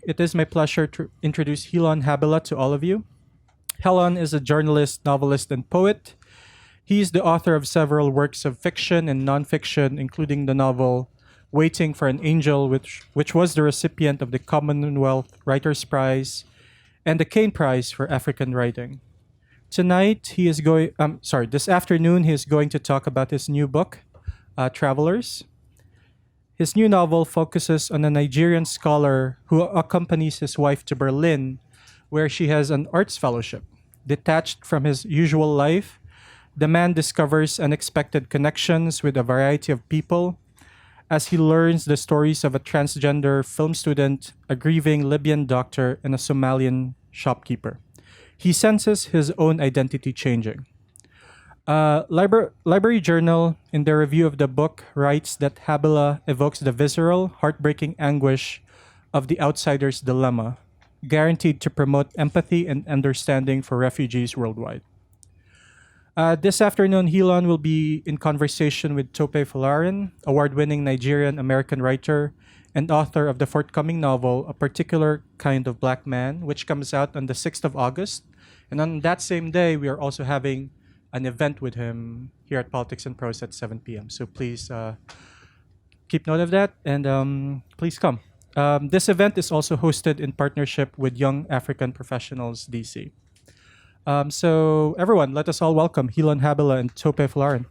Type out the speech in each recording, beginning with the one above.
it is my pleasure to introduce Helon Habila to all of you. Helon is a journalist, novelist, and poet. He is the author of several works of fiction and nonfiction, including the novel Waiting for an Angel, which was the recipient of the Commonwealth Writers Prize and the Caine Prize for African Writing. This afternoon, he is going to talk about his new book, Travelers. His new novel focuses on a Nigerian scholar who accompanies his wife to Berlin, where she has an arts fellowship. Detached from his usual life, the man discovers unexpected connections with a variety of people as he learns the stories of a transgender film student, a grieving Libyan doctor, and a Somalian shopkeeper. He senses his own identity changing. Library Journal, in their review of the book, writes that Habila evokes the visceral, heartbreaking anguish of the outsider's dilemma, guaranteed to promote empathy and understanding for refugees worldwide. This afternoon, Helon will be in conversation with Tope Folarin, award-winning Nigerian-American writer and author of the forthcoming novel, A Particular Kind of Black Man, which comes out on the 6th of August. And on that same day, we are also having an event with him here at Politics and Prose at 7 p.m. So please keep note of that and please come. This event is also hosted in partnership with Young African Professionals DC. So everyone, let us all welcome Helon Habila and Tope Folarin.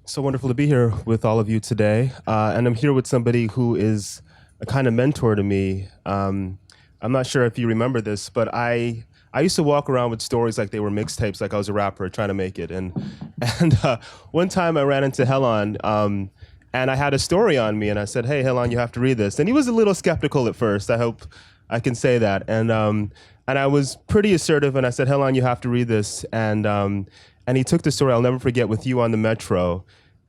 So wonderful to be here with all of you today. And I'm here with somebody who is a kind of mentor to me. I'm not sure if you remember this, but I used to walk around with stories like they were mixtapes, like I was a rapper trying to make it. And one time I ran into Helon, and I had a story on me, and I said, "Hey, Helon, you have to read this." And he was a little skeptical at first. I hope I can say that. And I was pretty assertive, and I said, "Helon, you have to read this." And he took the story, I'll never forget, with you on the metro.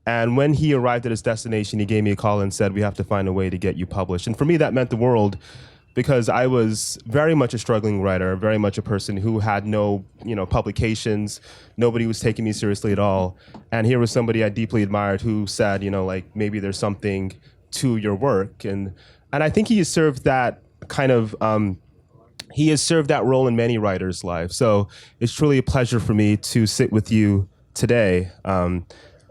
And when he arrived at his destination, he gave me a call and said, "We have to find a way to get you published." And for me, that meant the world, because I was very much a struggling writer, very much a person who had no, publications. Nobody was taking me seriously at all. And here was somebody I deeply admired who said, maybe there's something to your work. And I think he has served that kind of, he has served that role in many writers' lives. So it's truly a pleasure for me to sit with you today.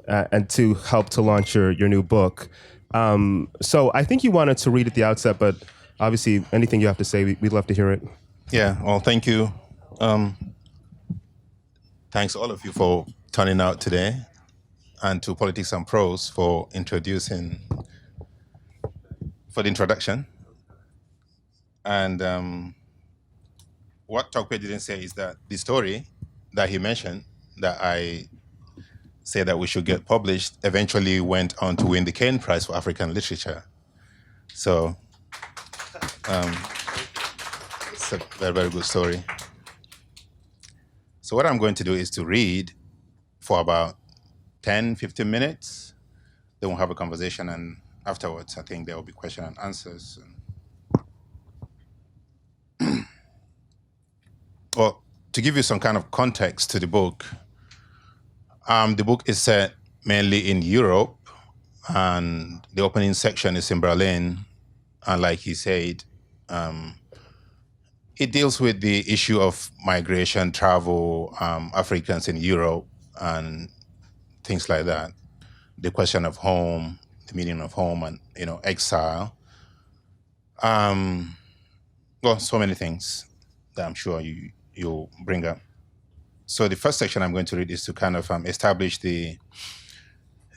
And to help to launch your new book. So I think you wanted to read at the outset, but obviously anything you have to say, we'd love to hear it. Yeah, well, thank you. Thanks all of you for turning out today, and to Politics and Prose for the introduction. And what Tope didn't say is that the story that he mentioned that I say that we should get published eventually went on to win the Caine Prize for African Literature. So it's a very, very good story. So what I'm going to do is to read for about 10, 15 minutes. Then we'll have a conversation, and afterwards, I think there will be question and answers. Well, to give you some kind of context to the book is set mainly in Europe, and the opening section is in Berlin. And like he said, it deals with the issue of migration, travel, Africans in Europe, and things like that. The question of home, the meaning of home, and exile. Well, so many things that I'm sure you'll bring up. So the first section I'm going to read is to kind of establish the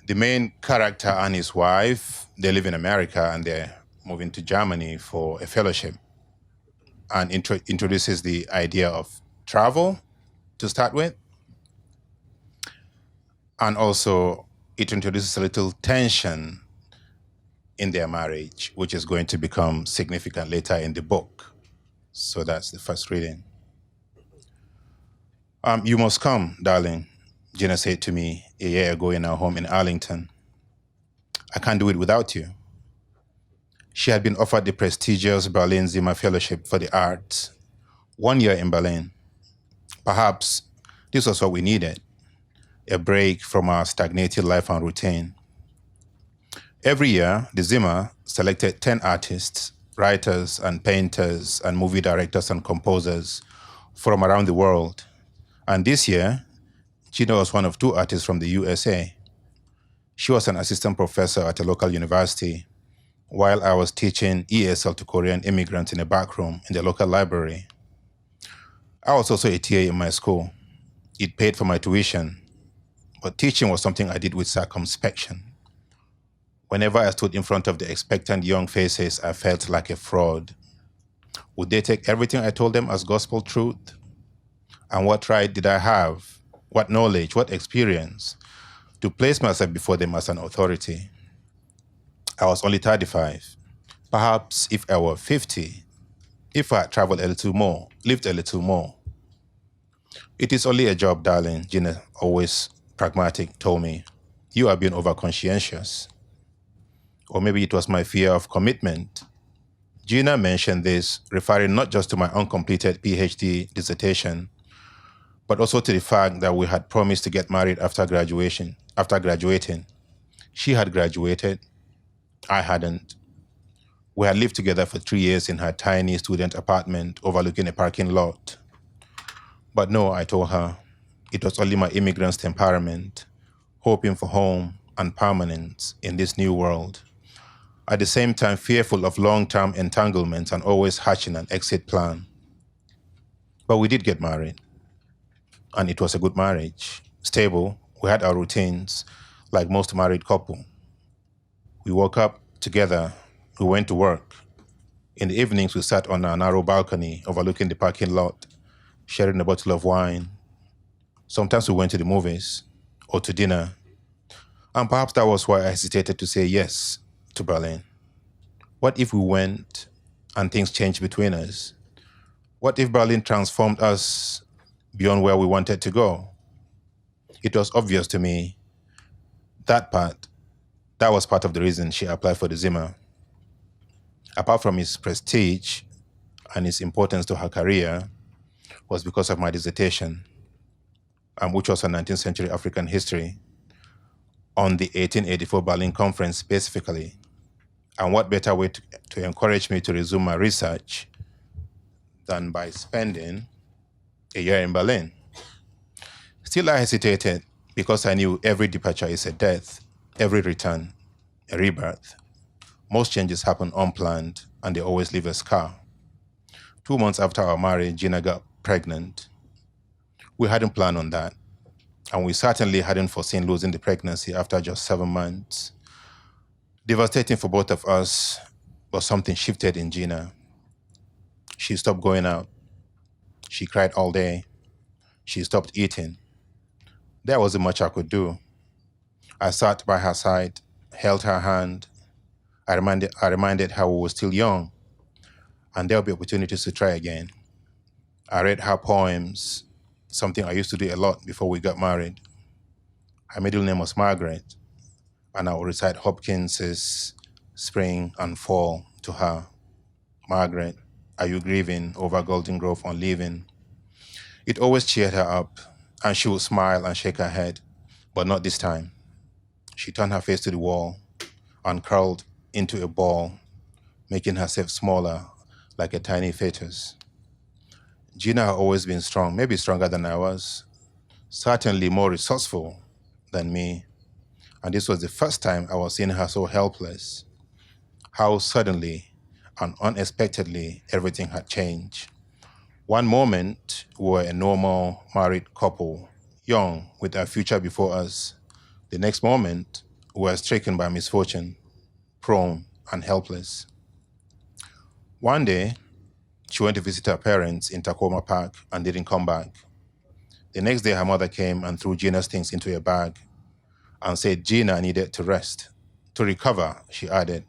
main character and his wife. They live in America and they're moving to Germany for a fellowship, and introduces the idea of travel to start with. And also it introduces a little tension in their marriage, which is going to become significant later in the book. So that's the first reading. "You must come, darling," Gina said to me a year ago in our home in Arlington. I can't do it without you. She had been offered the prestigious Berlin Zimmer Fellowship for the Arts, 1 year in Berlin. Perhaps this was what we needed, a break from our stagnated life and routine. Every year, the Zimmer selected 10 artists, writers and painters and movie directors and composers from around the world. And this year, Gina was one of 2 artists from the USA. She was an assistant professor at a local university, while I was teaching ESL to Korean immigrants in a back room in the local library. I was also a TA in my school. It paid for my tuition, but teaching was something I did with circumspection. Whenever I stood in front of the expectant young faces, I felt like a fraud. Would they take everything I told them as gospel truth? And what right did I have, what knowledge, what experience, to place myself before them as an authority? I was only 35. Perhaps if I were 50, if I had traveled a little more, lived a little more. It is only a job, darling, Gina, always pragmatic, told me. You are being over-conscientious. Or maybe it was my fear of commitment. Gina mentioned this, referring not just to my uncompleted PhD dissertation, but also to the fact that we had promised to get married after graduating. She had graduated. I hadn't. We had lived together for 3 years in her tiny student apartment overlooking a parking lot. But no, I told her, it was only my immigrant's temperament, hoping for home and permanence in this new world. At the same time, fearful of long-term entanglements and always hatching an exit plan. But we did get married. And it was a good marriage. Stable, we had our routines, like most married couple. We woke up together, we went to work. In the evenings, we sat on a narrow balcony overlooking the parking lot, sharing a bottle of wine. Sometimes we went to the movies or to dinner. And perhaps that was why I hesitated to say yes to Berlin. What if we went and things changed between us? What if Berlin transformed us beyond where we wanted to go? It was obvious to me that was part of the reason she applied for the Zimmer. Apart from its prestige and its importance to her career, was because of my dissertation, which was on 19th century African history, on the 1884 Berlin Conference specifically. And what better way to encourage me to resume my research than by spending a year in Berlin? Still, I hesitated because I knew every departure is a death, every return, a rebirth. Most changes happen unplanned, and they always leave a scar. 2 months after our marriage, Gina got pregnant. We hadn't planned on that, and we certainly hadn't foreseen losing the pregnancy after just 7 months. Devastating for both of us, but something shifted in Gina. She stopped going out. She cried all day. She stopped eating. There wasn't much I could do. I sat by her side, held her hand. I reminded her we were still young, and there'll be opportunities to try again. I read her poems, something I used to do a lot before we got married. Her middle name was Margaret, and I would recite Hopkins's Spring and Fall to her. Margaret, are you grieving over Golden Grove on leaving? It always cheered her up, and she would smile and shake her head, but not this time. She turned her face to the wall and curled into a ball, making herself smaller, like a tiny fetus. Gina had always been strong, maybe stronger than I was, certainly more resourceful than me. And this was the first time I was seeing her so helpless. How suddenly and unexpectedly everything had changed. One moment, we were a normal married couple, young, with our future before us. The next moment, we were stricken by misfortune, prone and helpless. One day, she went to visit her parents in Tacoma Park and didn't come back. The next day, her mother came and threw Gina's things into a bag and said Gina needed to rest. To recover, she added,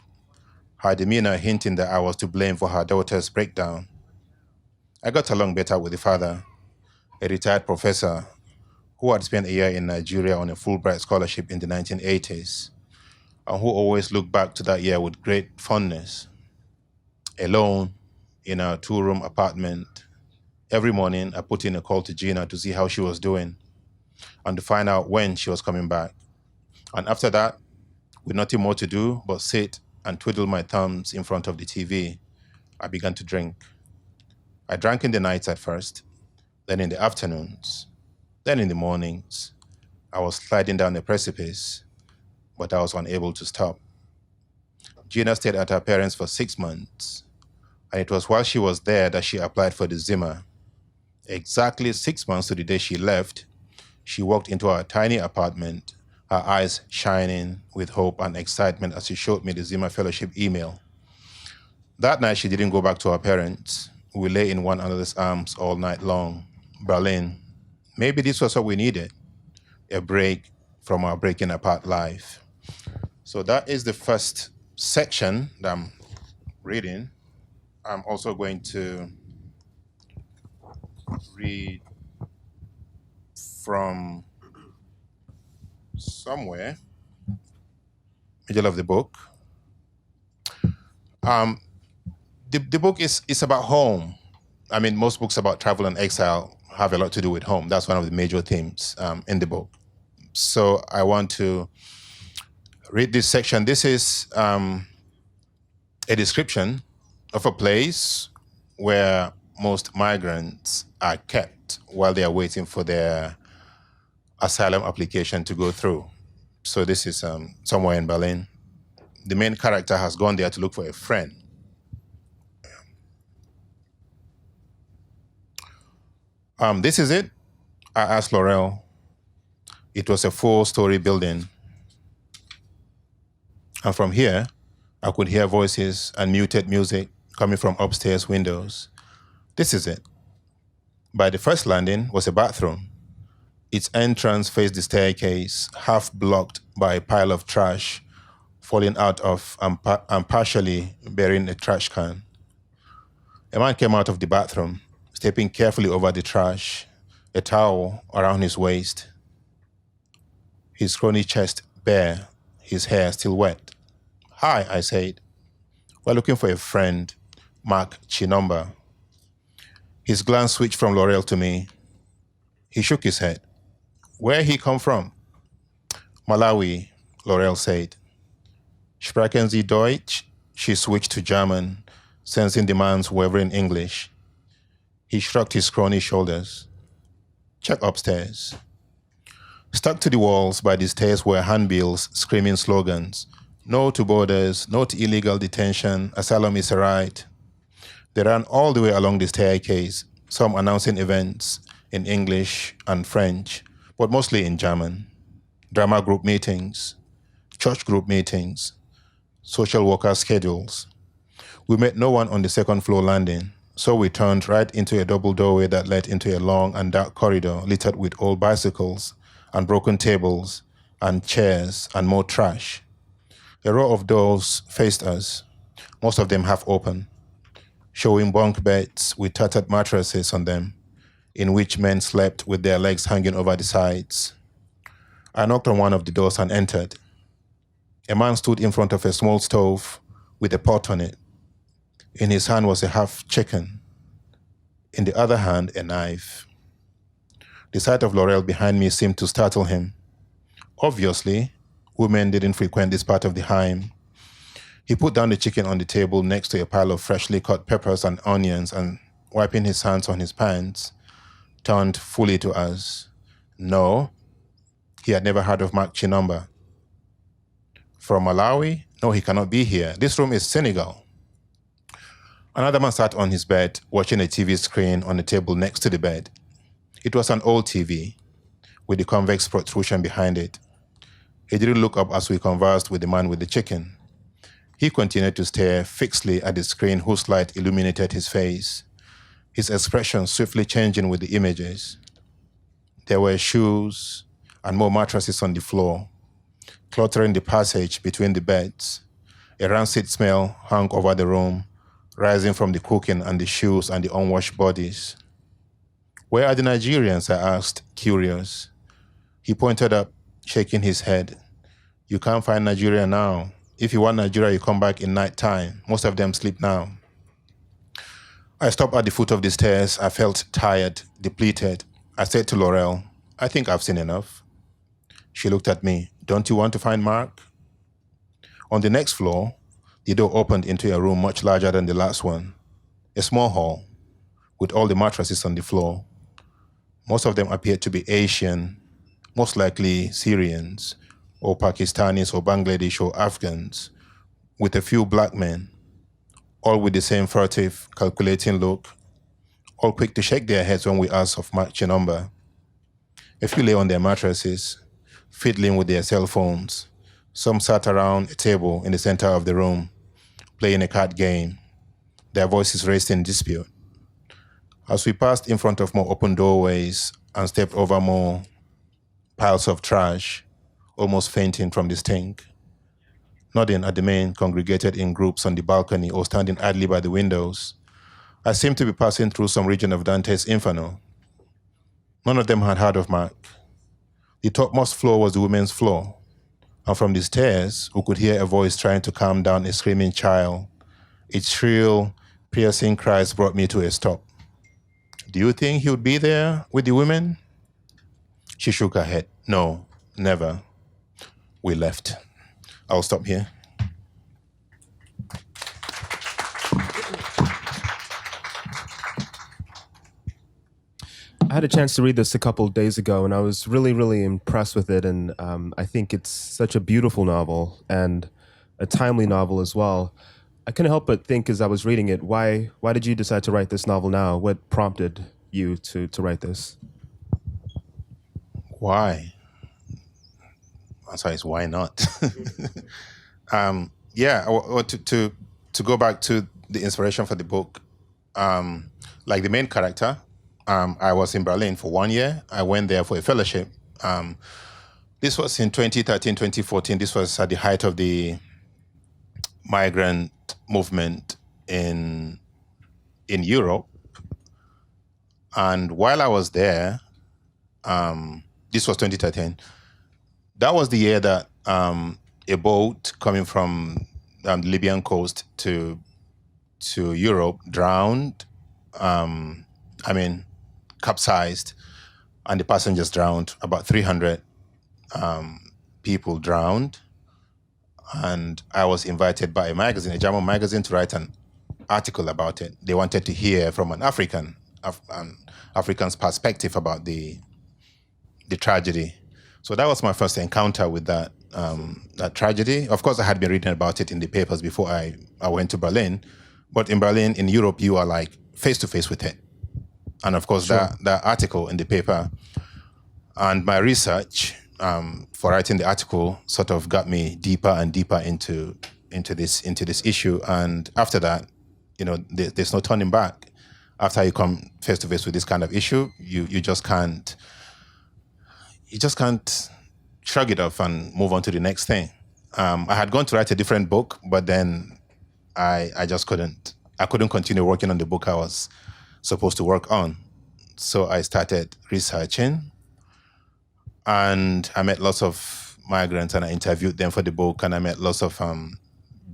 her demeanor hinting that I was to blame for her daughter's breakdown. I got along better with the father, a retired professor who had spent a year in Nigeria on a Fulbright scholarship in the 1980s. and who always looked back to that year with great fondness. Alone in a 2-room apartment, every morning I put in a call to Gina to see how she was doing and to find out when she was coming back. And after that, with nothing more to do but sit and twiddle my thumbs in front of the TV, I began to drink. I drank in the nights at first, then in the afternoons, then in the mornings. I was sliding down a precipice, but I was unable to stop. Gina stayed at her parents for 6 months, and it was while she was there that she applied for the Zimmer. Exactly 6 months to the day she left, she walked into our tiny apartment, her eyes shining with hope and excitement as she showed me the Zimmer Fellowship email. That night, she didn't go back to her parents. We lay in one another's arms all night long. Berlin. Maybe this was what we needed, a break from our breaking apart life. So that is the first section that I'm reading. I'm also going to read from somewhere, middle of the book. The book is about home. I mean, most books about travel and exile have a lot to do with home. That's one of the major themes in the book. So I want to read this section. This is a description of a place where most migrants are kept while they are waiting for their asylum application to go through. So this is somewhere in Berlin. The main character has gone there to look for a friend. This is it? I asked Laurel. It was a 4-story building. And from here, I could hear voices and muted music coming from upstairs windows. This is it. By the first landing was a bathroom. Its entrance faced the staircase, half blocked by a pile of trash falling out of and partially burying a trash can. A man came out of the bathroom, stepping carefully over the trash, a towel around his waist, his scrawny chest bare, his hair still wet. "Hi," I said. "We're looking for a friend, Mark Chinomba." His glance switched from Laurel to me. He shook his head. "Where he come from?" "Malawi," Laurel said. "Sprechen Sie Deutsch?" She switched to German, sensing the man's wavering English. He shrugged his scrawny shoulders. "Check upstairs." Stuck to the walls by the stairs were handbills screaming slogans. "No to borders, no to illegal detention, asylum is a right." They ran all the way along the staircase, some announcing events in English and French, but mostly in German. Drama group meetings, church group meetings, social worker schedules. We met no one on the second floor landing, so we turned right into a double doorway that led into a long and dark corridor littered with old bicycles and broken tables and chairs and more trash. A row of doors faced us, most of them half open, showing bunk beds with tattered mattresses on them, in which men slept with their legs hanging over the sides. I knocked on one of the doors and entered. A man stood in front of a small stove with a pot on it. In his hand was a half chicken. In the other hand, a knife. The sight of Laurel behind me seemed to startle him. Obviously, women didn't frequent this part of the Heim. He put down the chicken on the table next to a pile of freshly cut peppers and onions and, wiping his hands on his pants, turned fully to us. No, he had never heard of Mark Chinomba. From Malawi? No, he cannot be here. This room is Senegal. Another man sat on his bed, watching a TV screen on the table next to the bed. It was an old TV, with the convex protrusion behind it. He didn't look up as we conversed with the man with the chicken. He continued to stare fixedly at the screen whose light illuminated his face, his expression swiftly changing with the images. There were shoes and more mattresses on the floor, cluttering the passage between the beds. A rancid smell hung over the room, rising from the cooking and the shoes and the unwashed bodies. "Where are the Nigerians?" I asked, curious. He pointed up, shaking his head. You can't find Nigeria now. If you want Nigeria, you come back in night time. Most of them sleep now. I stopped at the foot of the stairs. I felt tired, depleted. I said to Laurel, I think I've seen enough. She looked at me. Don't you want to find Mark? On the next floor, the door opened into a room much larger than the last one. A small hall with all the mattresses on the floor. Most of them appeared to be Asian, most likely Syrians, or Pakistanis, or Bangladesh, or Afghans, with a few black men, all with the same furtive, calculating look, all quick to shake their heads when we asked of matching number. A few lay on their mattresses, fiddling with their cell phones. Some sat around a table in the center of the room, playing a card game, their voices raised in dispute. As we passed in front of more open doorways and stepped over more piles of trash, almost fainting from the stink, nodding at the men congregated in groups on the balcony or standing idly by the windows, I seemed to be passing through some region of Dante's Inferno. None of them had heard of Mark. The topmost floor was the women's floor, and from the stairs, we could hear a voice trying to calm down a screaming child. Its shrill, piercing cries brought me to a stop. Do you think he would be there with the women? She shook her head. No, never. We left. I'll stop here. I had a chance to read this a couple of days ago, and I was really, really impressed with it. And I think it's such a beautiful novel and a timely novel as well. I couldn't help but think as I was reading it, why did you decide to write this novel now? What prompted you to write this? Why? Answer is why not? To go back to the inspiration for the book, like the main character, I was in Berlin for 1 year. I went there for a fellowship. This was in 2013, 2014. This was at the height of the migrant movement in Europe. And while I was there, this was 2013. That was the year that a boat coming from the Libyan coast to Europe drowned. Capsized, and the passengers drowned. About 300 people drowned. And I was invited by a magazine, a German magazine, to write an article about it. They wanted to hear from an African's perspective about the tragedy. So that was my first encounter with that tragedy. Of course, I had been reading about it in the papers before I went to Berlin. But in Berlin, in Europe, you are like face to face with it. And of course, sure, that article in the paper and my research for writing the article sort of got me deeper and deeper into this issue. And after that, there's no turning back. After you come face to face with this kind of issue, you just can't shrug it off and move on to the next thing. I had gone to write a different book, but then I just couldn't. I couldn't continue working on the book I was supposed to work on. So I started researching, and I met lots of migrants and I interviewed them for the book, and I met lots of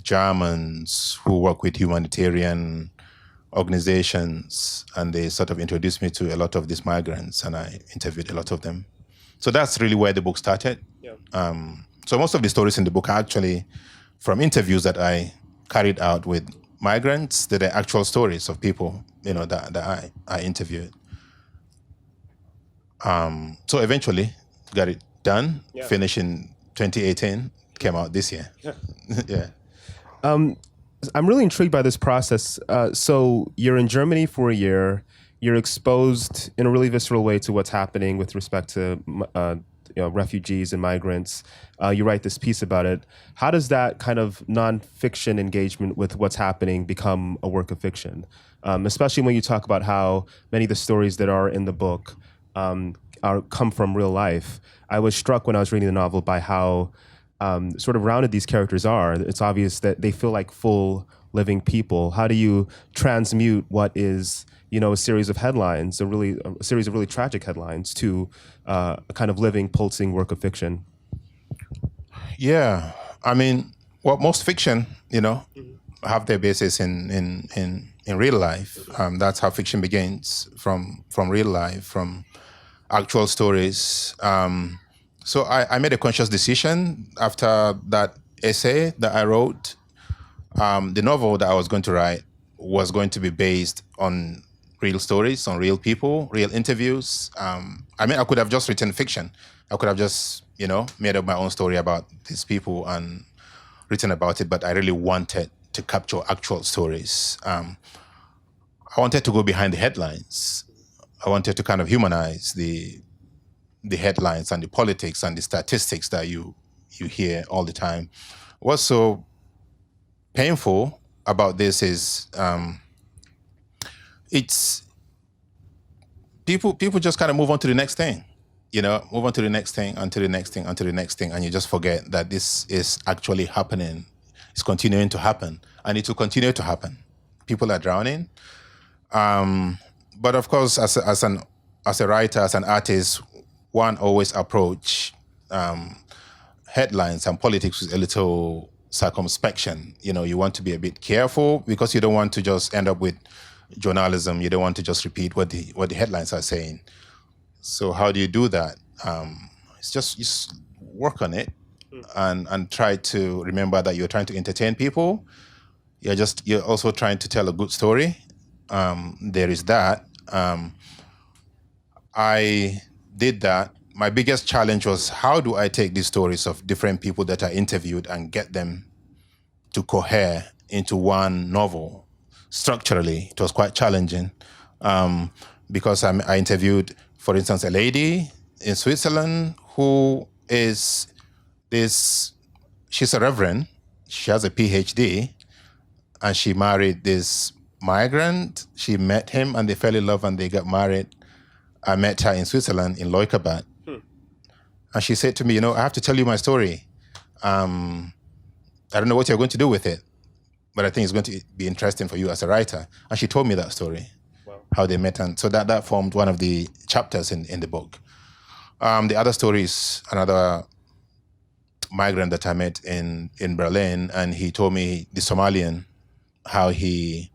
Germans who work with humanitarian organizations, and they sort of introduced me to a lot of these migrants, and I interviewed a lot of them. So that's really where the book started. Yeah. So most of the stories in the book are actually from interviews that I carried out with migrants. That are actual stories of people, that I interviewed. So eventually got it done, finished in 2018, came out this year. Yeah. I'm really intrigued by this process. So you're in Germany for a year. You're exposed in a really visceral way to what's happening with respect to refugees and migrants. You write this piece about it. How does that kind of nonfiction engagement with what's happening become a work of fiction? Especially when you talk about how many of the stories that are in the book come from real life. I was struck when I was reading the novel by how sort of rounded these characters are. It's obvious that they feel like full living people. How do you transmute what is a series of headlines, a series of really tragic headlines, to a kind of living, pulsing work of fiction? Yeah, I mean, well, most fiction, have their basis in real life. That's how fiction begins, from real life, from actual stories. So I made a conscious decision after that essay that I wrote. The novel that I was going to write was going to be based on real stories, on real people, real interviews. I mean, I could have just written fiction. I could have just, made up my own story about these people and written about it, but I really wanted to capture actual stories. I wanted to go behind the headlines. I wanted to kind of humanize the headlines and the politics and the statistics that you hear all the time. What's so painful about this is it's people just kind of move on to the next thing, move on to the next thing, onto the next thing, onto the next thing, and you just forget that this is actually happening. It's continuing to happen, and it will continue to happen. People are drowning. But of course, as a writer, as an artist, one always approach headlines and politics with a little circumspection. You want to be a bit careful because you don't want to just end up with journalism. You don't want to just repeat what the headlines are saying. So how do you do that? It's just work on it and try to remember that you're trying to entertain people. You're also trying to tell a good story. There is that. I did that. My biggest challenge was, how do I take these stories of different people that I interviewed and get them to cohere into one novel? Structurally, it was quite challenging because I interviewed, for instance, a lady in Switzerland who is she's a reverend, she has a PhD, and she married this migrant. She met him and they fell in love and they got married. I met her in Switzerland, in Leukerbad. And she said to me, I have to tell you my story. I don't know what you're going to do with it, but I think it's going to be interesting for you as a writer. And she told me that story, how they met. And so that formed one of the chapters in the book. The other story is another migrant that I met in Berlin, and he told me, the Somalian, how he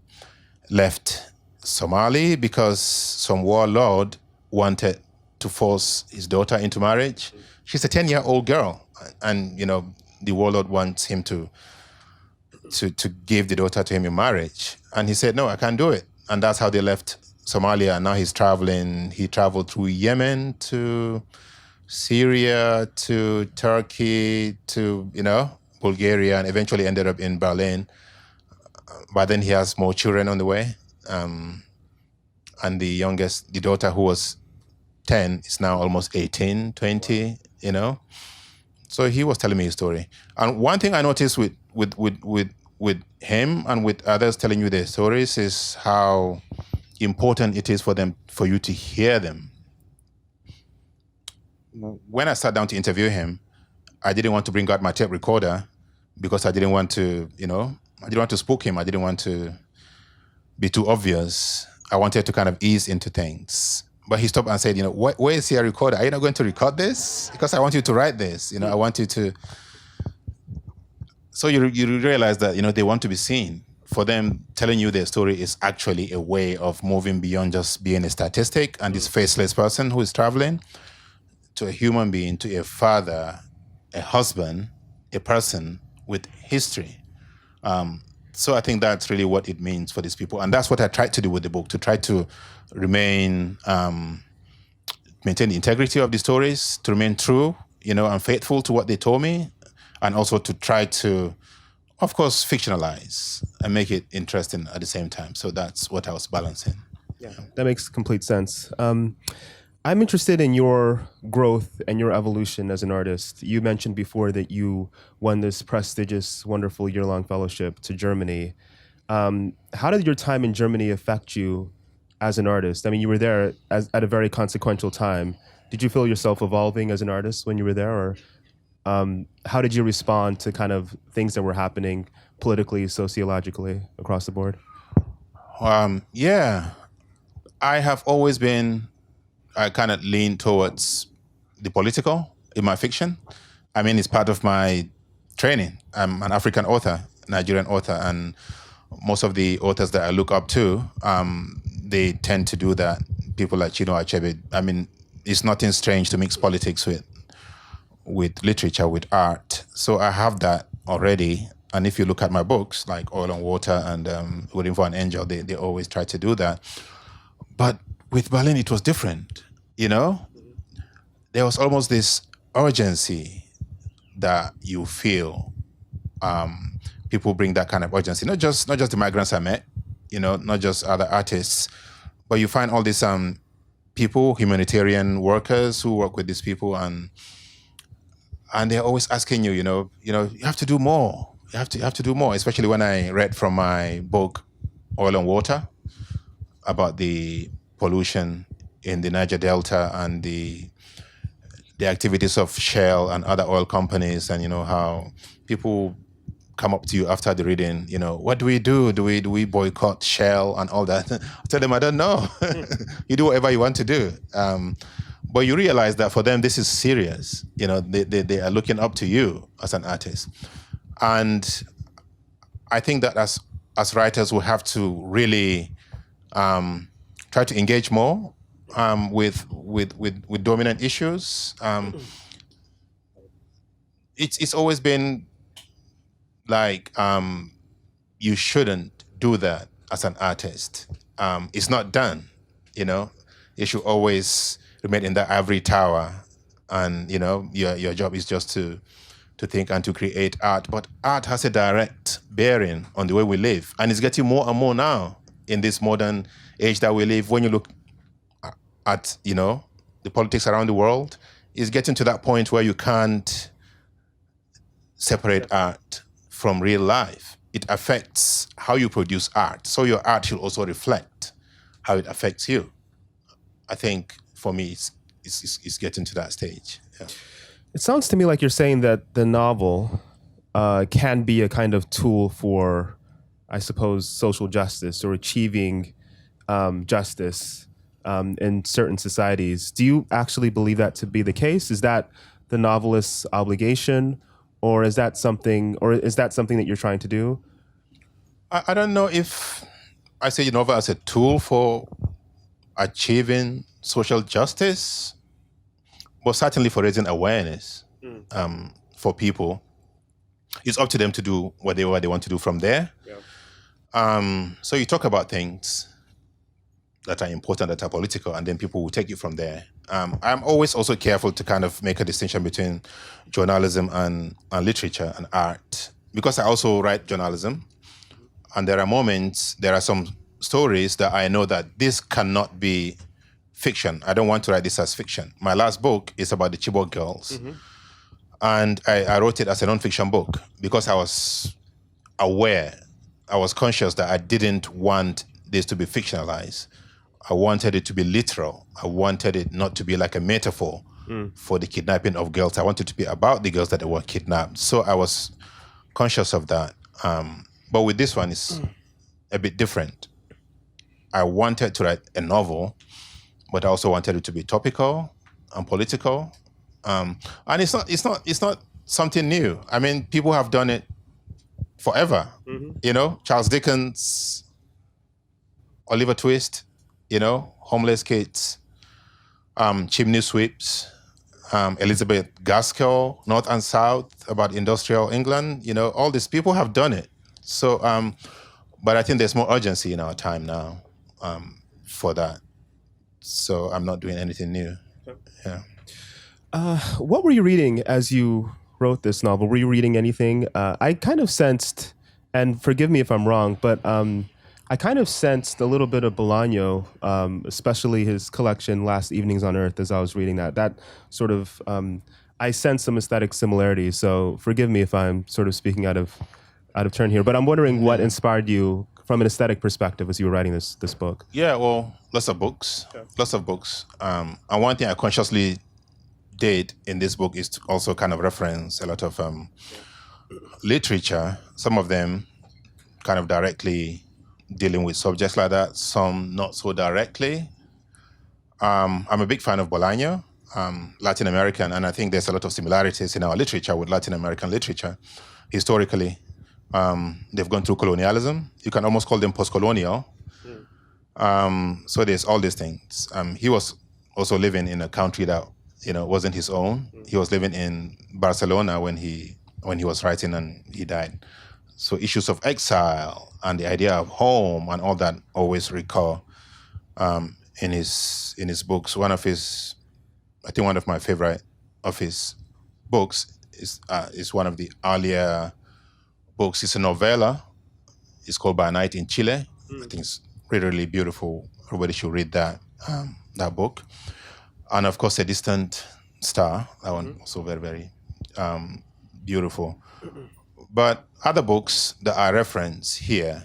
left Somali because some warlord wanted to force his daughter into marriage. She's a 10-year-old girl, and the warlord wants him to give the daughter to him in marriage. And he said, no, I can't do it. And that's how they left Somalia. And now he's traveling. He traveled through Yemen to Syria to Turkey to, Bulgaria, and eventually ended up in Berlin. But then he has more children on the way. And the youngest, the daughter who was 10 is now almost 18, 20, So he was telling me his story. And one thing I noticed with him and with others telling you their stories is how important it is for you to hear them. When I sat down to interview him, I didn't want to bring out my tape recorder because I didn't want to, I didn't want to spook him. I didn't want to be too obvious. I wanted to kind of ease into things. But he stopped and said, where is your recorder? Are you not going to record this? Because I want you to write this. I want you to. So you realize that, they want to be seen. For them, telling you their story is actually a way of moving beyond just being a statistic and this faceless person who is traveling to a human being, to a father, a husband, a person with history. So I think that's really what it means for these people. And that's what I tried to do with the book, to try to maintain the integrity of the stories, to remain true, and faithful to what they told me, and also to try to, of course, fictionalize and make it interesting at the same time. So that's what I was balancing. Yeah, that makes complete sense. I'm interested in your growth and your evolution as an artist. You mentioned before that you won this prestigious, wonderful year-long fellowship to Germany. How did your time in Germany affect you as an artist? I mean, you were there at a very consequential time. Did you feel yourself evolving as an artist when you were there? Or how did you respond to kind of things that were happening politically, sociologically across the board? Yeah, I have always been, I kind of lean towards the political in my fiction. I mean, it's part of my training. I'm an African author, Nigerian author, and most of the authors that I look up to, they tend to do that. People like Chinua Achebe. I mean, it's nothing strange to mix politics with literature, with art. So I have that already. And if you look at my books, like Oil and Water and Waiting for an Angel, they always try to do that. But with Berlin, it was different, you know? There was almost this urgency that you feel. People bring that kind of urgency, not just the migrants I met, you know, not just other artists, but you find all these people, humanitarian workers who work with these people, and they're always asking you, you know, you have to do more. You have to do more. Especially when I read from my book, Oil and Water, about the pollution in the Niger Delta and the activities of Shell and other oil companies, and you know how people come up to you after the reading, you know, what do we do? Do we boycott Shell and all that? I tell them, I don't know. You do whatever you want to do. But you realize that for them, this is serious. You know, they are looking up to you as an artist. And I think that as writers, we have to really try to engage more with dominant issues. It's always been like, you shouldn't do that as an artist. It's not done, you know. You should always remain in that ivory tower, and you know your job is just to think and to create art. But art has a direct bearing on the way we live, and it's getting more and more now in this modern age that we live. When you look at, you know, the politics around the world, it's getting to that point where you can't separate art from real life. It affects how you produce art. So your art should also reflect how it affects you. I think for me, it's getting to that stage. Yeah. It sounds to me like you're saying that the novel can be a kind of tool for, I suppose, social justice or achieving justice in certain societies. Do you actually believe that to be the case? Is that the novelist's obligation, or is that something that you're trying to do? I don't know if I say novel as a tool for achieving social justice, but certainly for raising awareness for people. It's up to them to do what they want to do from there. Yeah. So you talk about things that are important, that are political, and then people will take it from there. I'm always also careful to kind of make a distinction between journalism and literature and art, because I also write journalism, and there are some stories that I know that this cannot be fiction. I don't want to write this as fiction. My last book is about the Chibok Girls. Mm-hmm. And I wrote it as a nonfiction book because I was aware, I was conscious that I didn't want this to be fictionalized. I wanted it to be literal. I wanted it not to be like a metaphor for the kidnapping of girls. I wanted it to be about the girls that were kidnapped. So I was conscious of that. But with this one, it's a bit different. I wanted to write a novel, but I also wanted it to be topical and political. And it's not something new. I mean, people have done it forever. Mm-hmm. You know, Charles Dickens, Oliver Twist, you know, homeless kids, chimney sweeps, Elizabeth Gaskell, North and South, about industrial England. You know, all these people have done it. So, but I think there's more urgency in our time now for that. So I'm not doing anything new. Yeah. What were you reading as you wrote this novel? Were you reading anything? I kind of sensed, and forgive me if I'm wrong, but I kind of sensed a little bit of Bolaño, especially his collection Last Evenings on Earth, as I was reading that. That sort of, I sense some aesthetic similarities, so forgive me if I'm sort of speaking out of turn here, but I'm wondering what inspired you from an aesthetic perspective as you were writing this book. Yeah, well, lots of books. And one thing I consciously did in this book is to also kind of reference a lot of literature, some of them kind of directly dealing with subjects like that, some not so directly. I'm a big fan of Bolaño. Latin American, and I think there's a lot of similarities in our literature with Latin American literature. Historically, they've gone through colonialism. You can almost call them post-colonial. So there's all these things. He was also living in a country that wasn't his own. He was living in Barcelona when he was writing, and he died. So issues of exile and the idea of home and all that always recur in his books. One of my favorite of his books is one of the earlier books. It's a novella. It's called By Night in Chile. I think it's really, really beautiful. Everybody should read that book. And of course, A Distant Star. That one also very, very beautiful. But other books that I reference here,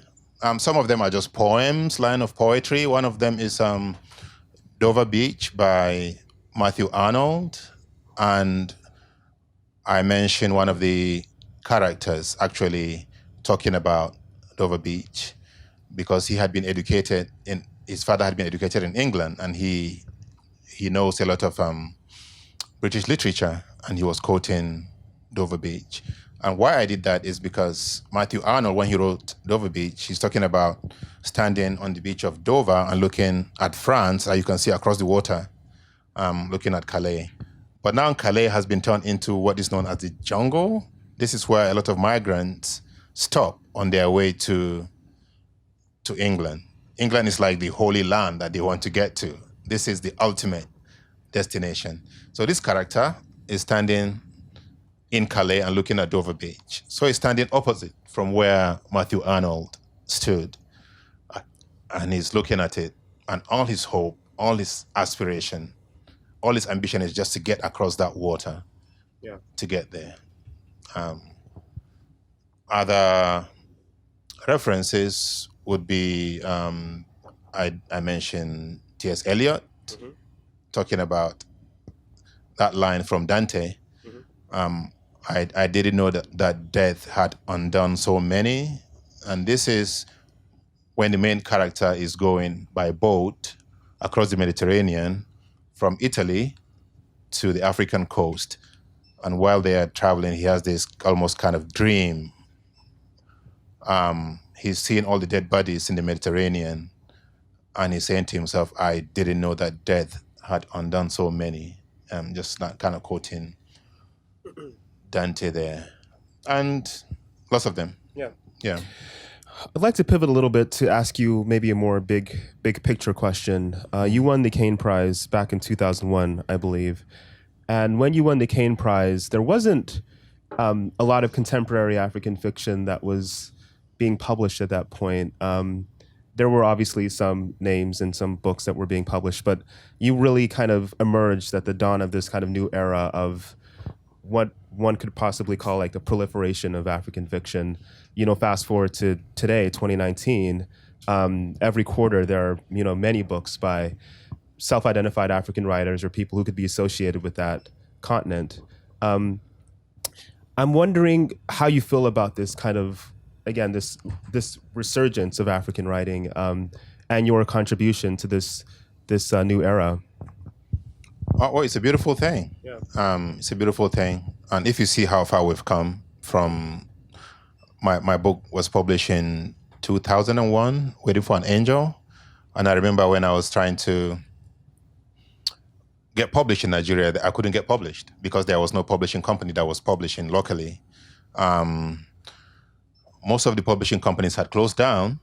some of them are just poems, line of poetry. One of them is Dover Beach by Matthew Arnold. And I mentioned one of the characters actually talking about Dover Beach because his father had been educated in England, and he knows a lot of British literature, and he was quoting Dover Beach. And why I did that is because Matthew Arnold, when he wrote Dover Beach, he's talking about standing on the beach of Dover and looking at France, as you can see across the water, looking at Calais. But now Calais has been turned into what is known as the jungle. This is where a lot of migrants stop on their way to England. England is like the holy land that they want to get to. This is the ultimate destination. So this character is standing in Calais and looking at Dover Beach. So he's standing opposite from where Matthew Arnold stood. And he's looking at it, and all his hope, all his aspiration, all his ambition is just to get across that water, to get there. Other references would be, I mentioned T.S. Eliot, talking about that line from Dante. I didn't know that death had undone so many. And this is when the main character is going by boat across the Mediterranean from Italy to the African coast. And while they are traveling, he has this almost kind of dream. He's seeing all the dead bodies in the Mediterranean, and he's saying to himself, I didn't know that death had undone so many. Just not kind of quoting Dante there. And lots of them. Yeah. I'd like to pivot a little bit to ask you maybe a more big picture question. You won the Caine Prize back in 2001, I believe. And when you won the Caine Prize, there wasn't a lot of contemporary African fiction that was being published at that point. There were obviously some names and some books that were being published, but you really kind of emerged at the dawn of this kind of new era of what one could possibly call like the proliferation of African fiction. Fast forward to today, 2019, every quarter there are, many books by self-identified African writers or people who could be associated with that continent. I'm wondering how you feel about this kind of, again, this resurgence of African writing and your contribution to this new era. Well, it's a beautiful thing. It's a beautiful thing. And if you see how far we've come from, my book was published in 2001, Waiting for an Angel. And I remember when I was trying to get published in Nigeria, I couldn't get published because there was no publishing company that was publishing locally. Most of the publishing companies had closed down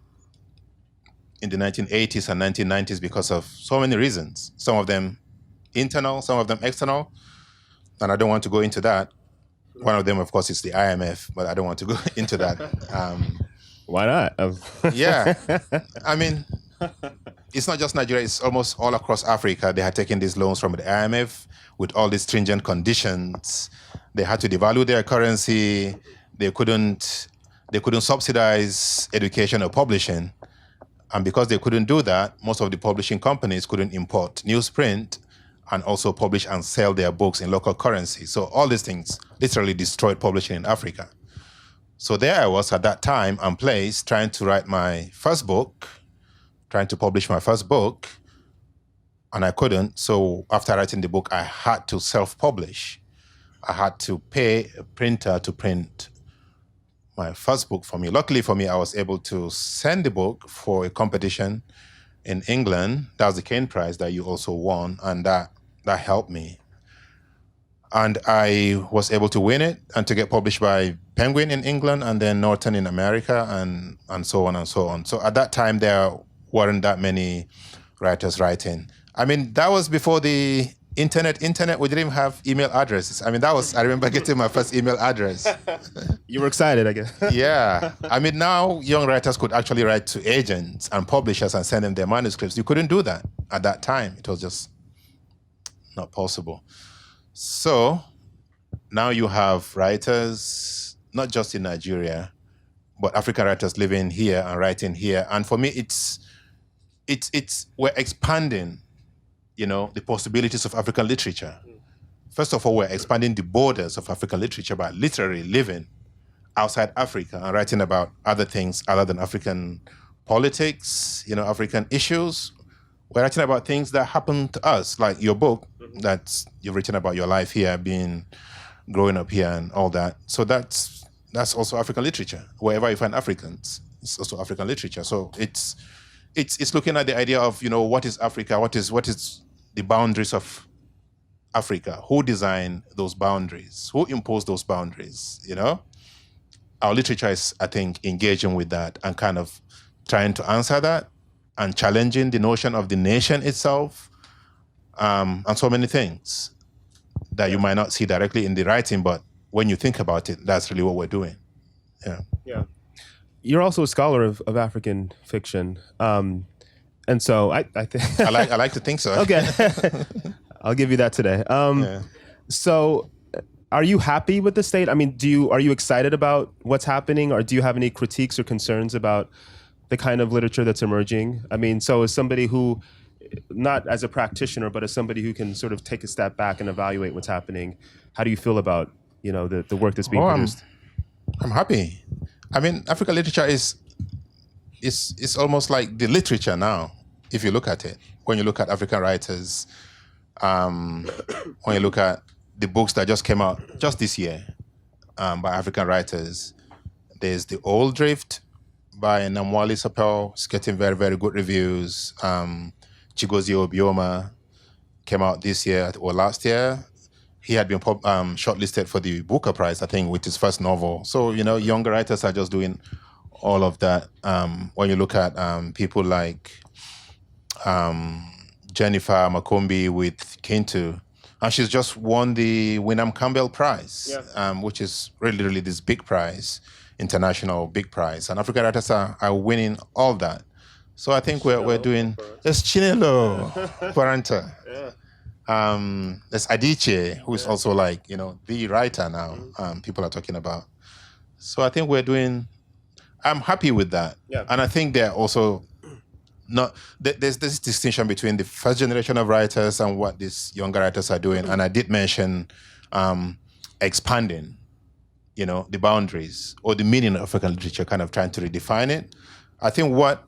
in the 1980s and 1990s because of so many reasons. Some of them internal, some of them external. And I don't want to go into that. One of them, of course, is the IMF, but I don't want to go into that. Why not? Yeah. I mean, it's not just Nigeria, it's almost all across Africa. They had taken these loans from the IMF with all these stringent conditions. They had to devalue their currency. They couldn't subsidize education or publishing. And because they couldn't do that, most of the publishing companies couldn't import newsprint and also publish and sell their books in local currency. So all these things literally destroyed publishing in Africa. So there I was at that time and place trying to write my first book, trying to publish my first book. and I couldn't. So after writing the book, I had to self-publish. I had to pay a printer to print my first book for me. Luckily for me, I was able to send the book for a competition in England. That was the Caine Prize that you also won, and that helped me. And I was able to win it and to get published by Penguin in England and then Norton in America and so on and so on. So at that time, there weren't that many writers writing. I mean, that was before the internet. We didn't even have email addresses. I mean, I remember getting my first email address. You were excited, I guess. Yeah. I mean, now young writers could actually write to agents and publishers and send them their manuscripts. You couldn't do that at that time. It was just not possible. So now you have writers, not just in Nigeria, but African writers living here and writing here. And for me, we're expanding, the possibilities of African literature. First of all, we're expanding the borders of African literature by literally living outside Africa and writing about other things other than African politics, African issues. We're writing about things that happen to us, like your book that you've written about your life here, growing up here and all that. So that's also African literature. Wherever you find Africans, it's also African literature. So it's looking at the idea of, what is Africa? What is the boundaries of Africa? Who designed those boundaries? Who imposed those boundaries? Our literature is, I think, engaging with that and kind of trying to answer that and challenging the notion of the nation itself, and so many things that you might not see directly in the writing, but when you think about it, that's really what we're doing. Yeah. You're also a scholar of African fiction, and so I think I like to think so. Okay, I'll give you that today. So, are you happy with the state? I mean, are you excited about what's happening, or do you have any critiques or concerns about the kind of literature that's emerging? I mean, so as somebody who, not as a practitioner, but as somebody who can sort of take a step back and evaluate what's happening, how do you feel about, the work that's being produced? I'm happy. I mean, African literature is almost like the literature now, if you look at it. When you look at African writers, when you look at the books that just came out just this year by African writers, there's The Old Drift by Namwali Sapel. It's getting very, very good reviews. Chigozie Obioma came out this year or last year. He had been shortlisted for the Booker Prize, I think, with his first novel. So, younger writers are just doing all of that. When you look at people like Jennifer Makombi with Kintu, and she's just won the Wynnum Campbell Prize, which is really, really this big prize, international big prize. And African writers are winning all that. So I think we're doing... There's Chinelo Paranta. There's Adichie, who is also like, the writer now people are talking about. So I think I'm happy with that. Yeah. And I think they're also there's this distinction between the first generation of writers and what these younger writers are doing. And I did mention expanding, the boundaries or the meaning of African literature, kind of trying to redefine it. I think what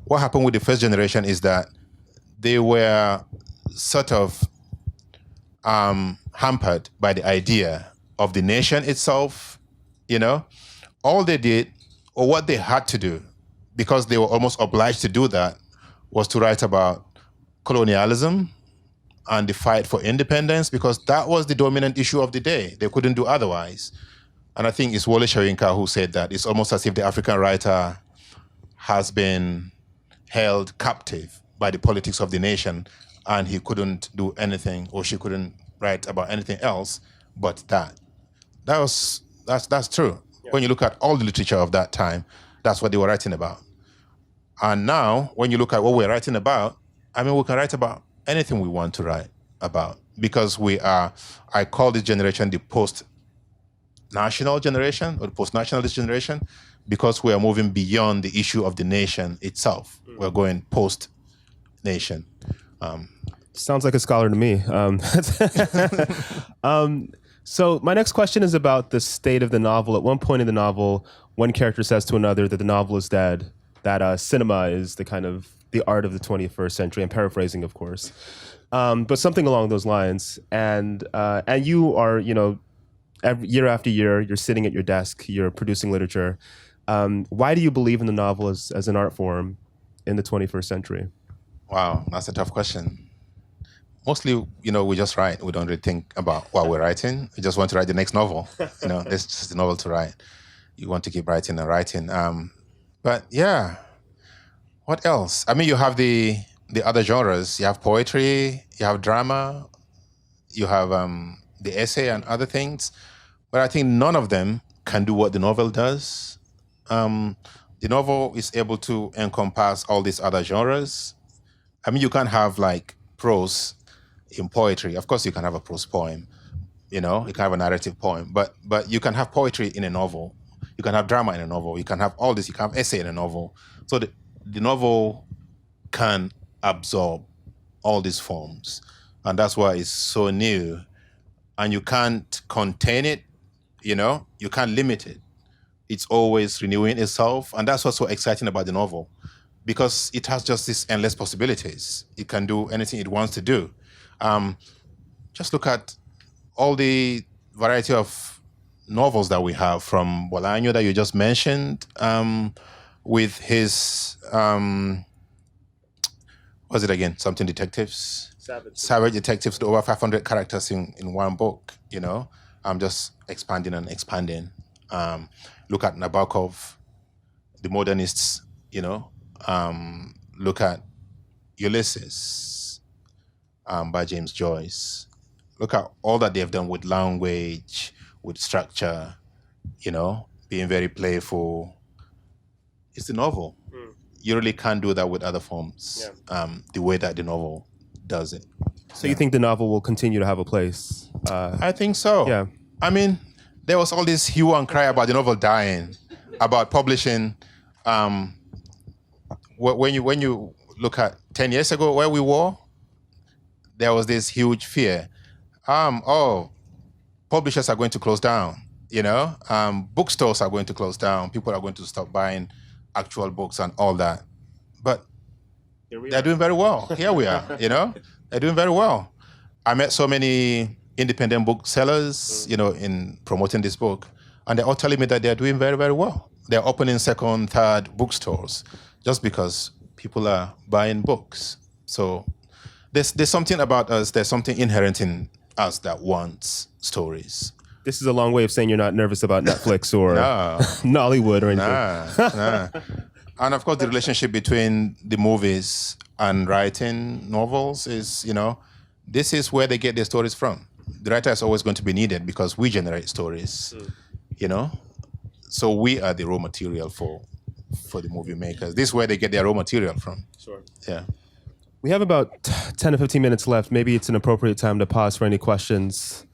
happened with the first generation is that they were sort of hampered by the idea of the nation itself. All they did, or what they had to do, because they were almost obliged to do that, was to write about colonialism and the fight for independence, because that was the dominant issue of the day. They couldn't do otherwise. And I think it's Wole Soyinka who said that it's almost as if the African writer has been held captive by the politics of the nation, and he couldn't do anything, or she couldn't write about anything else but that. That's true. Yeah. When you look at all the literature of that time, that's what they were writing about. And now, when you look at what we're writing about, I mean, we can write about anything we want to write about, because I call this generation the post-national generation, or the post-nationalist generation, because we are moving beyond the issue of the nation itself. We're going post-nation. Sounds like a scholar to me. So my next question is about the state of the novel. At one point in the novel, one character says to another that the novel is dead, that cinema is the kind of the art of the 21st century. I'm paraphrasing, of course, but something along those lines. And you are, year after year, you're sitting at your desk, you're producing literature. Why do you believe in the novel as an art form in the 21st century? Wow, that's a tough question. Mostly, we just write. We don't really think about what we're writing. We just want to write the next novel. There's just a novel to write. You want to keep writing and writing. But yeah, what else? I mean, you have the other genres. You have poetry, you have drama, you have the essay and other things. But I think none of them can do what the novel does. The novel is able to encompass all these other genres. I mean, you can't have like prose in poetry. Of course, you can have a prose poem. You can have a narrative poem, but you can have poetry in a novel. You can have drama in a novel. You can have all this. You can have essay in a novel. So the novel can absorb all these forms, and that's why it's so new. And you can't contain it. You can't limit it. It's always renewing itself, and that's what's so exciting about the novel, because it has just these endless possibilities. It can do anything it wants to do. Just look at all the variety of novels that we have, from Bolaño that you just mentioned, with his, what's it again? Something Detectives? Savage Detectives, to over 500 characters in one book, I'm just expanding and expanding. Look at Nabokov, the modernists, look at Ulysses by James Joyce. Look at all that they've done with language, with structure, being very playful. It's the novel. You really can't do that with other forms, the way that the novel does it. So you think the novel will continue to have a place? I think so. Yeah. I mean, there was all this hue and cry about the novel dying, about publishing. When you look at 10 years ago where we were, there was this huge fear. Publishers are going to close down, bookstores are going to close down, people are going to stop buying actual books and all that. But they're doing very well. Here we are, they're doing very well. I met so many independent booksellers, in promoting this book, and they're all telling me that they're doing very, very well. They're opening second, third bookstores just because people are buying books. So there's something about us, there's something inherent in us that wants stories. This is a long way of saying you're not nervous about Netflix or Nollywood or anything. Nah. And of course, the relationship between the movies and writing novels is, this is where they get their stories from. The writer is always going to be needed because we generate stories, So we are the raw material for the movie makers. This is where they get their raw material from. Sure. Yeah. We have about 10 or 15 minutes left. Maybe it's an appropriate time to pause for any questions.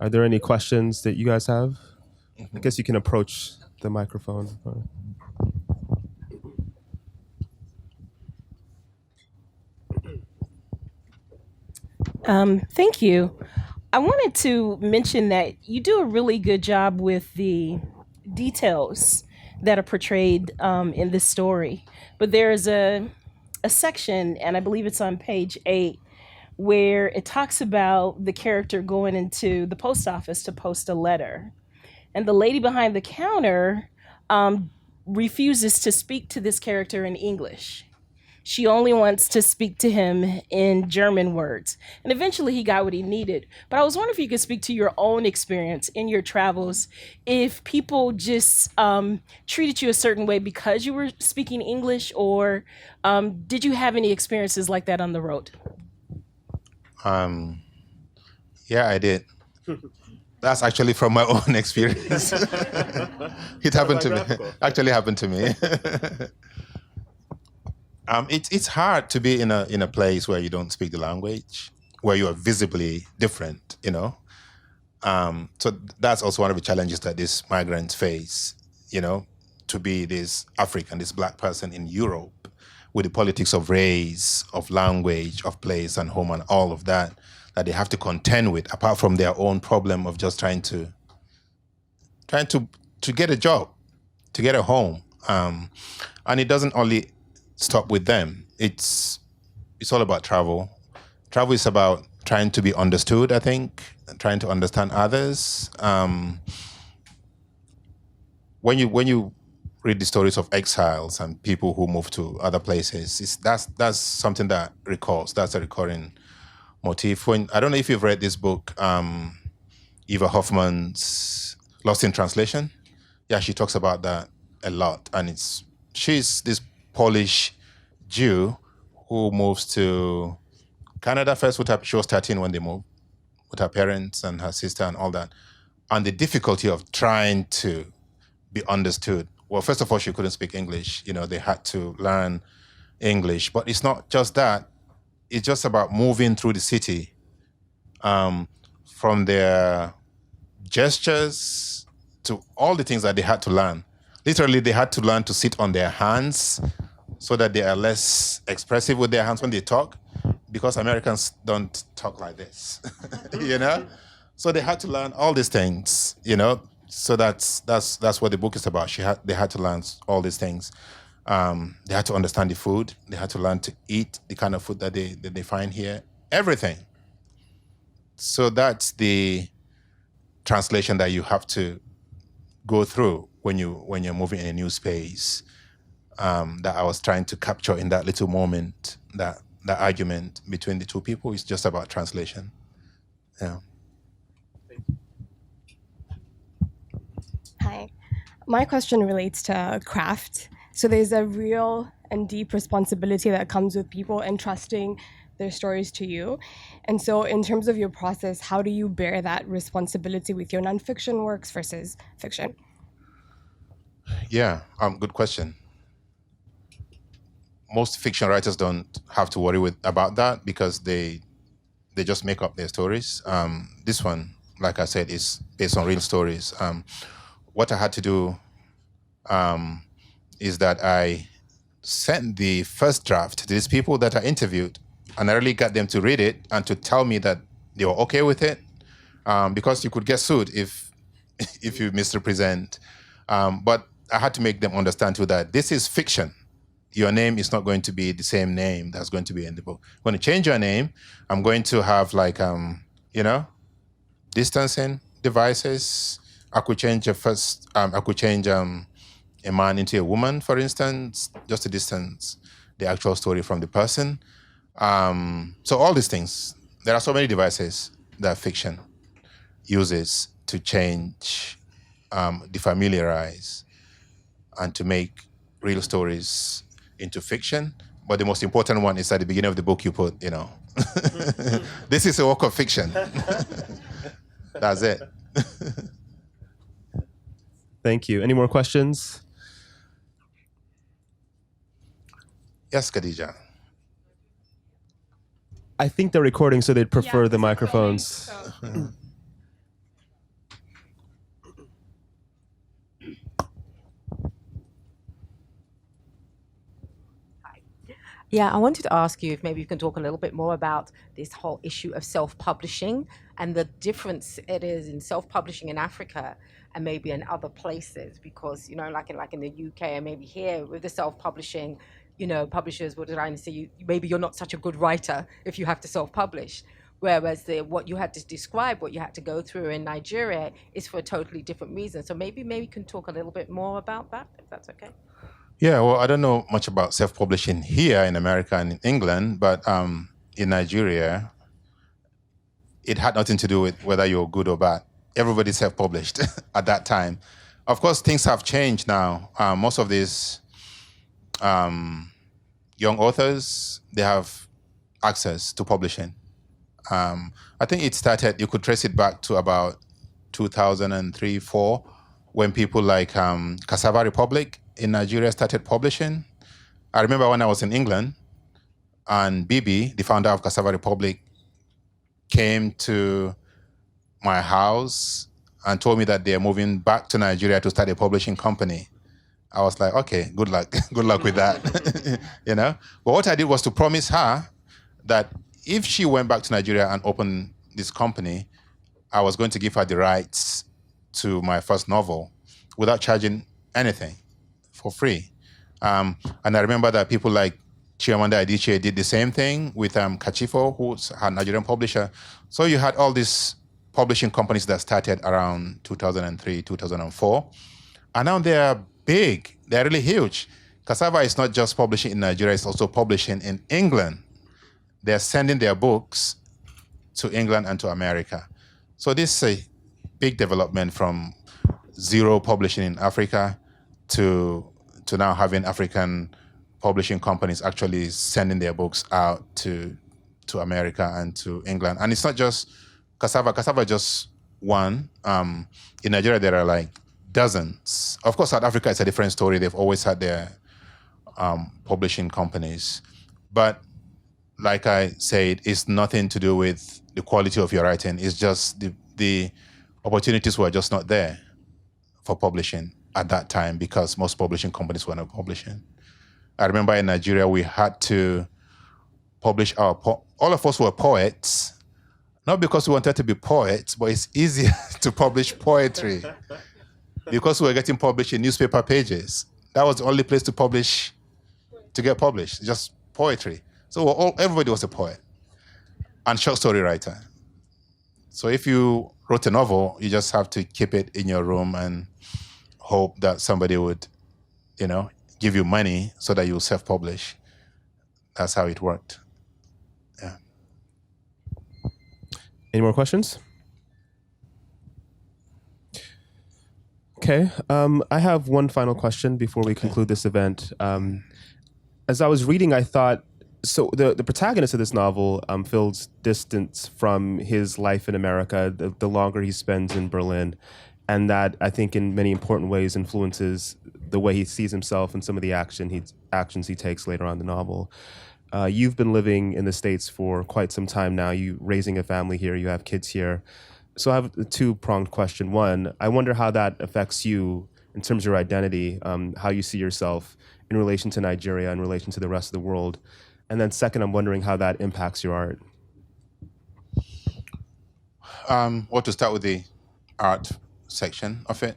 Are there any questions that you guys have? I guess you can approach the microphone. Thank you. I wanted to mention that you do a really good job with the details that are portrayed in this story. But there is a section, and I believe it's on page 8, where it talks about the character going into the post office to post a letter. And the lady behind the counter refuses to speak to this character in English. She only wants to speak to him in German words. And eventually he got what he needed. But I was wondering if you could speak to your own experience in your travels, if people just treated you a certain way because you were speaking English, or did you have any experiences like that on the road? Yeah, I did. That's actually from my own experience. It happened to me. Actually happened to me. It's hard to be in a place where you don't speak the language, where you are visibly different, So that's also one of the challenges that these migrants face, to be this African, this black person in Europe with the politics of race, of language, of place and home and all of that they have to contend with, apart from their own problem of just trying to get a job, to get a home. And it doesn't only stop with them. it's all about travel. Travel is about trying to be understood, I think, and trying to understand others. When you read the stories of exiles and people who move to other places, that's something that recalls. That's a recurring motif. I don't know if you've read this book, Eva Hoffman's Lost in Translation. Yeah, she talks about that a lot, and she's this Polish Jew who moves to Canada first with her. She was 13 when they moved with her parents and her sister and all that, and the difficulty of trying to be understood. Well, first of all, she couldn't speak English. They had to learn English, but it's not just that. It's just about moving through the city, from their gestures to all the things that they had to learn. Literally, they had to learn to sit on their hands so that they are less expressive with their hands when they talk, because Americans don't talk like this, So they had to learn all these things, So that's what the book is about. They had to learn all these things. They had to understand the food. They had to learn to eat the kind of food that they find here. Everything. So that's the translation that you have to go through when you're moving in a new space. That I was trying to capture in that little moment. That argument between the two people is just about translation. Yeah. Hi. My question relates to craft. So there's a real and deep responsibility that comes with people entrusting their stories to you. And so in terms of your process, how do you bear that responsibility with your nonfiction works versus fiction? Yeah, good question. Most fiction writers don't have to worry about that because they just make up their stories. This one, like I said, is based on real stories. What I had to do is that I sent the first draft to these people that I interviewed, and I really got them to read it and to tell me that they were okay with it, because you could get sued if you misrepresent. But I had to make them understand too that this is fiction. Your name is not going to be the same name that's going to be in the book. I'm going to change your name. I'm going to have distancing devices. I could change a man into a woman, for instance, just to distance the actual story from the person. So all these things, there are so many devices that fiction uses to change, defamiliarize, and to make real stories into fiction. But the most important one is at the beginning of the book you put, this is a work of fiction. That's it. Thank you. Any more questions? Yes, Khadija. I think they're recording, so they'd prefer the microphones. Yeah, I wanted to ask you if maybe you can talk a little bit more about this whole issue of self-publishing and the difference it is in self-publishing in Africa and maybe in other places, because like in the UK and maybe here with the self-publishing, publishers would try and say maybe you're not such a good writer if you have to self-publish, whereas what you had to describe, what you had to go through in Nigeria is for a totally different reason. So maybe you can talk a little bit more about that, if that's okay. Yeah, well, I don't know much about self-publishing here in America and in England, but in Nigeria, it had nothing to do with whether you're good or bad. Everybody self-published at that time. Of course, things have changed now. Most of these young authors, they have access to publishing. I think it started, you could trace it back to about 2003-04, when people like Cassava Republic in Nigeria started publishing. I remember when I was in England, and Bibi, the founder of Cassava Republic, came to my house and told me that they're moving back to Nigeria to start a publishing company. I was like, okay, good luck. Good luck with that. But what I did was to promise her that if she went back to Nigeria and opened this company, I was going to give her the rights to my first novel without charging anything, for free. And I remember that people like Chimamanda Adichie did the same thing with Kachifo, who's a Nigerian publisher. So you had all these publishing companies that started around 2003, 2004. And now they are big. They're really huge. Cassava is not just publishing in Nigeria, it's also publishing in England. They're sending their books to England and to America. So this is a big development from zero publishing in Africa to now having African publishing companies actually sending their books out to America and to England. And it's not just Cassava. Cassava just one. In Nigeria, there are like dozens. Of course, South Africa is a different story. They've always had their publishing companies. But like I said, it's nothing to do with the quality of your writing. It's just the opportunities were just not there for publishing at that time because most publishing companies were not publishing. I remember in Nigeria, we had to publish all of us were poets, not because we wanted to be poets, but it's easier to publish poetry because we were getting published in newspaper pages. That was the only place to get published, just poetry. So everybody was a poet and short story writer. So if you wrote a novel, you just have to keep it in your room and hope that somebody would, give you money so that you'll self-publish. That's how it worked. Yeah. Any more questions? Okay. I have one final question before we conclude this event. As I was reading, I thought, so the protagonist of this novel feels distance from his life in America the longer he spends in Berlin. And that, I think, in many important ways influences the way he sees himself and some of the actions he takes later on in the novel. You've been living in the States for quite some time now. You raising a family here, you have kids here. So I have a two-pronged question. One, I wonder how that affects you in terms of your identity, how you see yourself in relation to Nigeria, in relation to the rest of the world. And then second, I'm wondering how that impacts your art. Well, to start with the art section of it,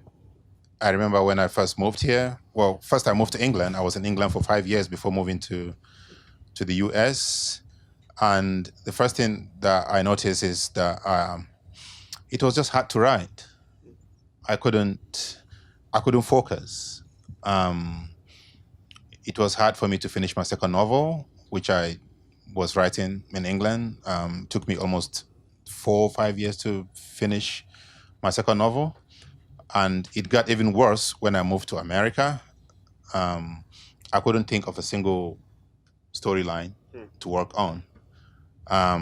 I remember when I first moved here. Well, first I moved to England. I was in England for 5 years before moving to the US. And the first thing that I noticed is that it was just hard to write. I couldn't focus. It was hard for me to finish my second novel, which I was writing in England. Took me almost 4 or 5 years to finish my second novel. And it got even worse when I moved to America. I couldn't think of a single storyline to work on. I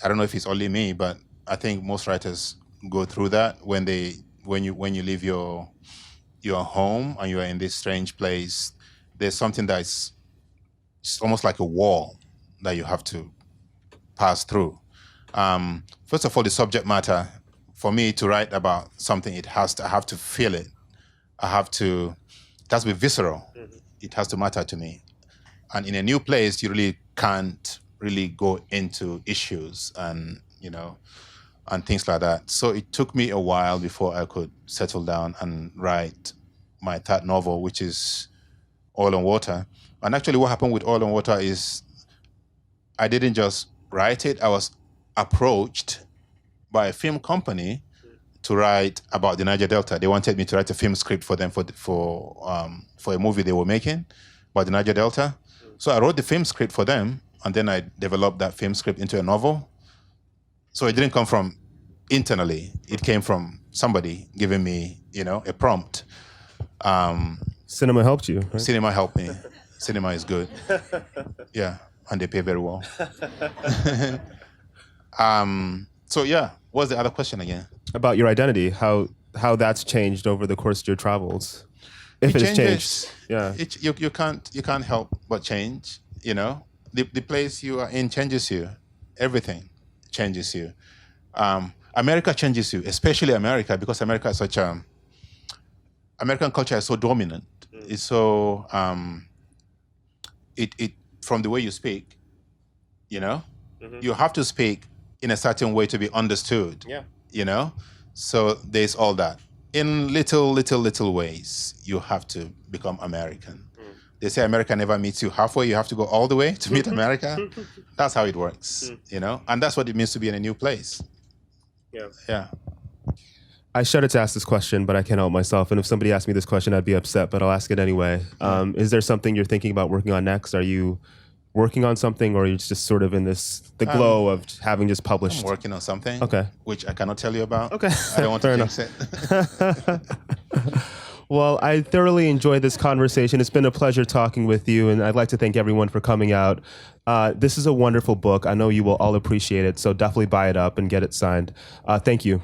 don't know if it's only me, but I think most writers go through that when you leave your home and you are in this strange place. There's something it's almost like a wall that you have to pass through. First of all, the subject matter. For me to write about something, I have to feel it. It has to be visceral. Mm-hmm. It has to matter to me. And in a new place, you really can't really go into issues and things like that. So it took me a while before I could settle down and write my third novel, which is Oil and Water. And actually what happened with Oil and Water is I didn't just write it, I was approached by a film company to write about the Niger Delta. They wanted me to write a film script for them for a movie they were making about the Niger Delta. So I wrote the film script for them, and then I developed that film script into a novel. So it didn't come from internally. It came from somebody giving me, a prompt. Cinema helped you, right? Cinema helped me. Cinema is good. Yeah, and they pay very well. So yeah, what's the other question again? About your identity, how that's changed over the course of your travels, if it has changed. Yeah, you can't help but change. The place you are in changes you. Everything changes you. America changes you, especially America, because America is American culture is so dominant. It's so it from the way you speak, you have to speak in a certain way to be understood. Yeah. So there's all that. In little ways, you have to become American. they say America never meets you halfway. You have to go all the way to meet America. That's how it works, you know? And that's what it means to be in a new place. Yeah. I shudder to ask this question, but I can't help myself. And if somebody asked me this question, I'd be upset, but I'll ask it anyway. Is there something you're thinking about working on next? Are you working on something, or are you just sort of in the glow of having just published? I'm working on something. Okay. Which I cannot tell you about. Okay. I don't want to Fair jinx it. Well, I thoroughly enjoyed this conversation. It's been a pleasure talking with you, and I'd like to thank everyone for coming out. This is a wonderful book. I know you will all appreciate it, so definitely buy it up and get it signed. Thank you.